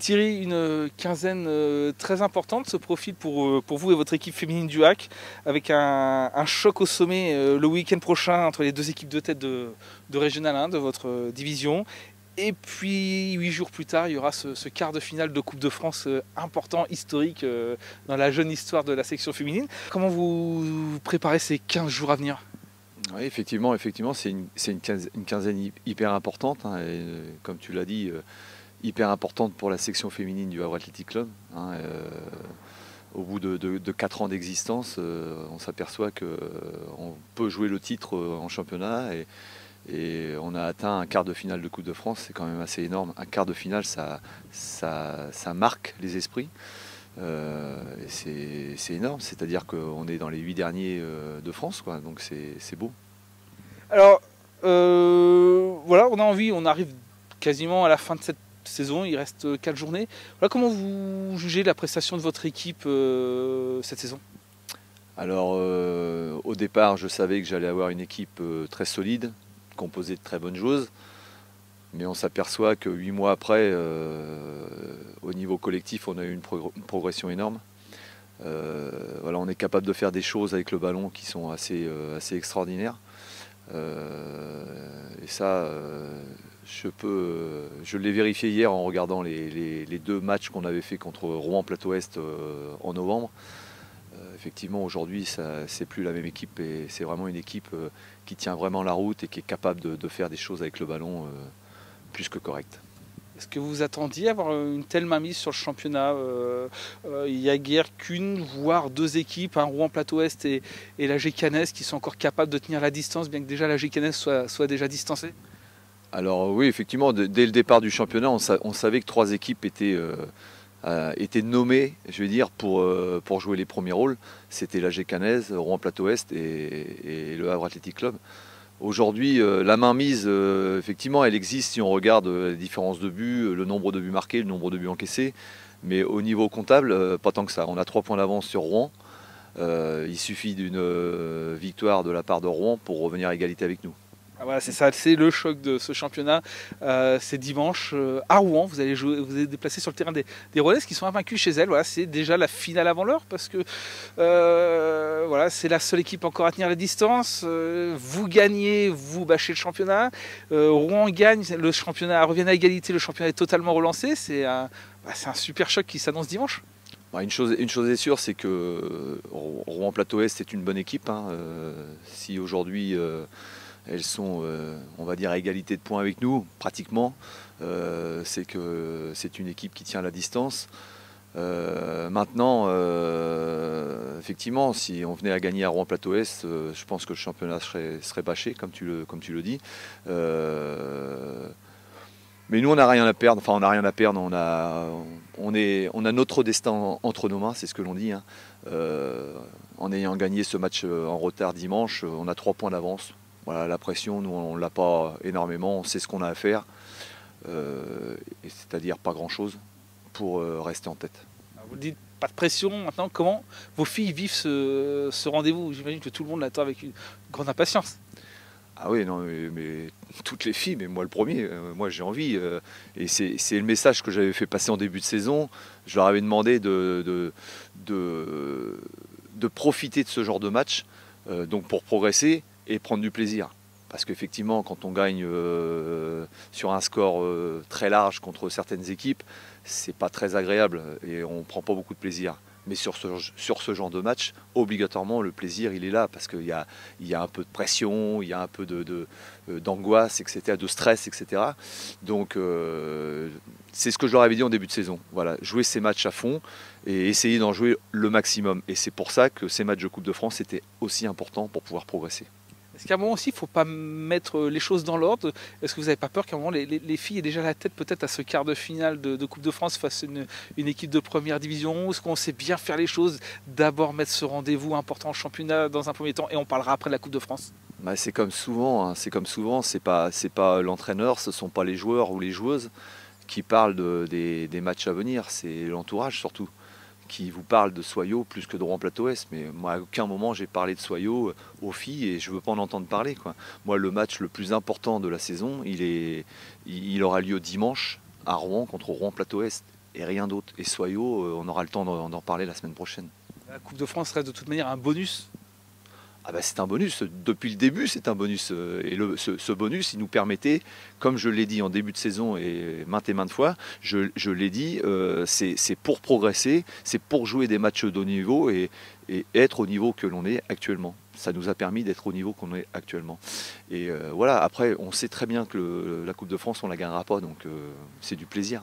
Thierry, une quinzaine très importante se profile pour vous et votre équipe féminine du HAC, avec un choc au sommet le week-end prochain entre les deux équipes de tête de Régional 1 de votre division. Et puis 8 jours plus tard, il y aura ce quart de finale de Coupe de France important, historique dans la jeune histoire de la section féminine. Comment vous préparez ces 15 jours à venir? Oui, effectivement, c'est une quinzaine hyper importante, hein, et, comme tu l'as dit, hyper importante pour la section féminine du Havre Athletic Club. Hein, au bout de 4 ans d'existence, on s'aperçoit qu'on peut jouer le titre en championnat et on a atteint un quart de finale de Coupe de France. C'est quand même assez énorme. Un quart de finale, ça marque les esprits. C'est énorme, c'est-à-dire qu'on est dans les 8 derniers de France, quoi, donc c'est beau. Alors, voilà, on arrive quasiment à la fin de cette saison, il reste 4 journées. Voilà, comment vous jugez la prestation de votre équipe cette saison? Alors, au départ, je savais que j'allais avoir une équipe très solide, composée de très bonnes joueuses. Mais on s'aperçoit que 8 mois après, au niveau collectif, on a eu une progression énorme. Voilà, on est capable de faire des choses avec le ballon qui sont assez extraordinaires. Et ça, je l'ai vérifié hier en regardant les 2 matchs qu'on avait fait contre Rouen-Plateau Est en novembre. Effectivement, aujourd'hui, c'est plus la même équipe et c'est vraiment une équipe qui tient vraiment la route et qui est capable de faire des choses avec le ballon plus que correct. Est-ce que vous attendiez avoir une telle mainmise sur le championnat? Il n'y a guère qu'une, voire 2 équipes, hein, Rouen-Plateau Est et l'AG Cannes, qui sont encore capables de tenir la distance, bien que déjà l'AG Cannes soit déjà distancée? Alors oui, effectivement, dès le départ du championnat, on savait que 3 équipes étaient nommées, je vais dire, pour jouer les premiers rôles. C'était l'AG Cannes, Rouen-Plateau Est et le Havre Athletic Club. Aujourd'hui, la mainmise, effectivement, elle existe si on regarde la différence de buts, le nombre de buts marqués, le nombre de buts encaissés. Mais au niveau comptable, pas tant que ça. On a 3 points d'avance sur Rouen. Il suffit d'une victoire de la part de Rouen pour revenir à égalité avec nous. Ah voilà, c'est ça, c'est le choc de ce championnat. C'est dimanche à Rouen. Vous allez déplacer sur le terrain des Rouennaises qui sont invaincus chez elles. Voilà, c'est déjà la finale avant l'heure parce que voilà, c'est la seule équipe encore à tenir la distance. Vous gagnez, vous bâchez le championnat. Rouen gagne, le championnat revient à égalité. Le championnat est totalement relancé. C'est un super choc qui s'annonce dimanche. Une chose est sûre, c'est que Rouen-Plateau Est est une bonne équipe. Hein. Si aujourd'hui elles sont, on va dire, à égalité de points avec nous, pratiquement. C'est que c'est une équipe qui tient la distance. Maintenant, effectivement, si on venait à gagner à Rouen-Plateau Est, je pense que le championnat serait bâché, comme tu le dis. Mais nous, on n'a rien à perdre. Enfin, on n'a rien à perdre. On a notre destin entre nos mains, c'est ce que l'on dit. Hein. En ayant gagné ce match en retard dimanche, on a 3 points d'avance. Voilà, la pression, nous, on ne l'a pas énormément. On sait ce qu'on a à faire. C'est-à-dire pas grand-chose pour rester en tête. Vous le dites, pas de pression. Maintenant, comment vos filles vivent ce rendez-vous? J'imagine que tout le monde l'attend avec une grande impatience. Ah oui, non, mais toutes les filles, mais moi le premier, moi j'ai envie. Et c'est le message que j'avais fait passer en début de saison. Je leur avais demandé de profiter de ce genre de match, donc pour progresser et prendre du plaisir. Parce qu'effectivement, quand on gagne sur un score très large contre certaines équipes, c'est pas très agréable et on prend pas beaucoup de plaisir. Mais sur ce genre de match, obligatoirement, le plaisir, il est là parce qu'il y a un peu de pression, il y a un peu d'angoisse, etc., de stress, etc. Donc, c'est ce que je leur avais dit en début de saison. Voilà, jouer ces matchs à fond et essayer d'en jouer le maximum. Et c'est pour ça que ces matchs de Coupe de France étaient aussi importants pour pouvoir progresser. Est-ce qu'à un moment aussi, il ne faut pas mettre les choses dans l'ordre? Est-ce que vous n'avez pas peur qu'à un moment, les filles aient déjà la tête peut-être à ce quart de finale de Coupe de France face à une équipe de première division? Est-ce qu'on sait bien faire les choses? D'abord mettre ce rendez-vous important en championnat dans un premier temps et on parlera après de la Coupe de France. Bah, c'est comme souvent, hein, c'est pas l'entraîneur, ce ne sont pas les joueurs ou les joueuses qui parlent des matchs à venir, c'est l'entourage surtout qui vous parle de Soyaux plus que de Rouen-Plateau Est. Mais moi, à aucun moment, j'ai parlé de Soyaux aux filles et je ne veux pas en entendre parler, quoi. Moi, le match le plus important de la saison, il aura lieu dimanche à Rouen contre Rouen-Plateau Est. et rien d'autre. Et Soyaux, on aura le temps d'en parler la semaine prochaine. La Coupe de France reste de toute manière un bonus. Ah bah c'est un bonus, depuis le début c'est un bonus. Et ce bonus il nous permettait, comme je l'ai dit en début de saison et maintes fois, je l'ai dit, c'est pour progresser, c'est pour jouer des matchs de haut niveau et être au niveau que l'on est actuellement. Ça nous a permis d'être au niveau qu'on est actuellement. Et voilà, après on sait très bien que la Coupe de France on ne la gagnera pas, donc c'est du plaisir.